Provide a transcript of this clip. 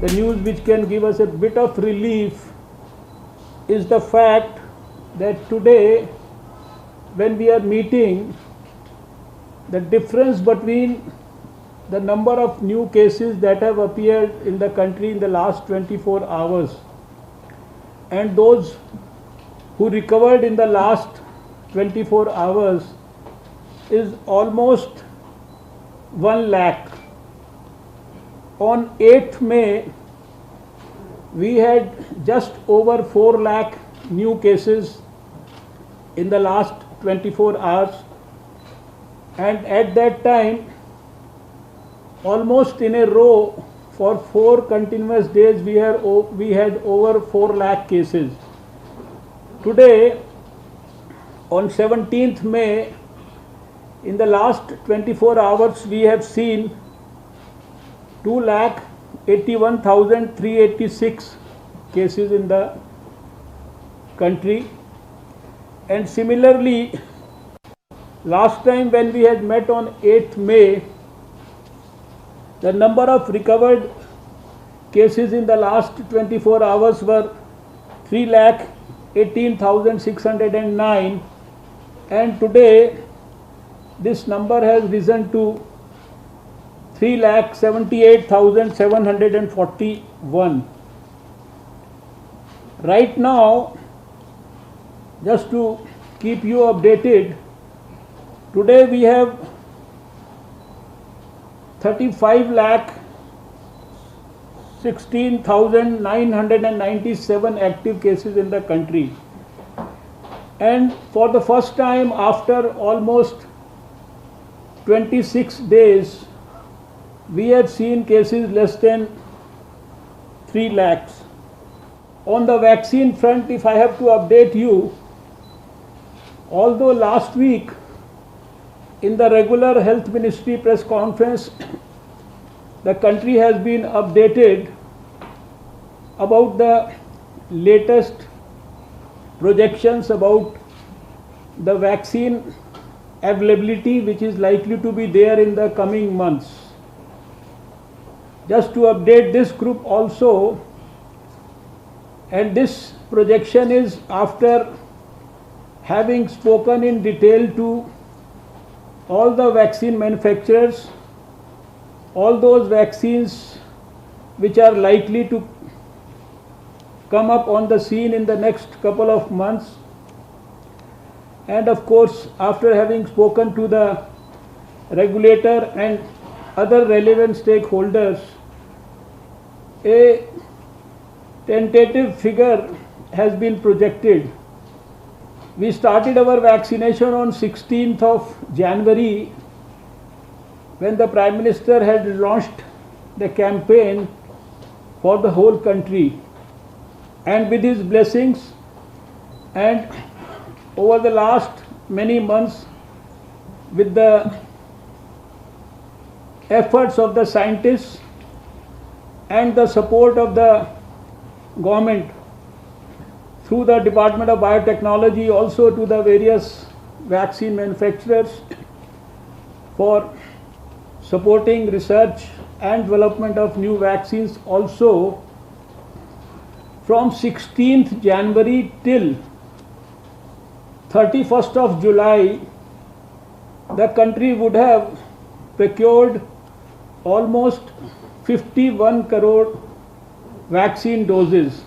the news which can give us a bit of relief is the fact that today, when we are meeting, the difference between the number of new cases that have appeared in the country in the last 24 hours and those who recovered in the last 24 hours is almost 1 lakh. On 8th May, we had just over 4 lakh new cases in the last 24 hours, and at that time, almost in a row for 4 continuous days we had over 4 lakh cases. Today, on 17th May, in the last 24 hours we have seen 2,81,386 cases in the country, and similarly last time when we had met on 8th May, the number of recovered cases in the last 24 hours were 3,18,609, and today this number has risen to 3,78,741. Right now, just to keep you updated, today we have 35,16,997 active cases in the country, and for the first time after almost 26 days we have seen cases less than 3 lakhs. On the vaccine front, if I have to update you, although last week in the regular Health Ministry press conference, the country has been updated about the latest projections about the vaccine availability which is likely to be there in the coming months. Just to update this group also, and this projection is after having spoken in detail to all the vaccine manufacturers, all those vaccines which are likely to come up on the scene in the next couple of months, and of course after having spoken to the regulator and other relevant stakeholders, a tentative figure has been projected. We started our vaccination on 16th of January when the Prime Minister had launched the campaign for the whole country, and with his blessings and over the last many months with the efforts of the scientists and the support of the government through the Department of Biotechnology, also to the various vaccine manufacturers for supporting research and development of new vaccines. Also, from 16th January till 31st of July, the country would have procured almost 51 crore vaccine doses.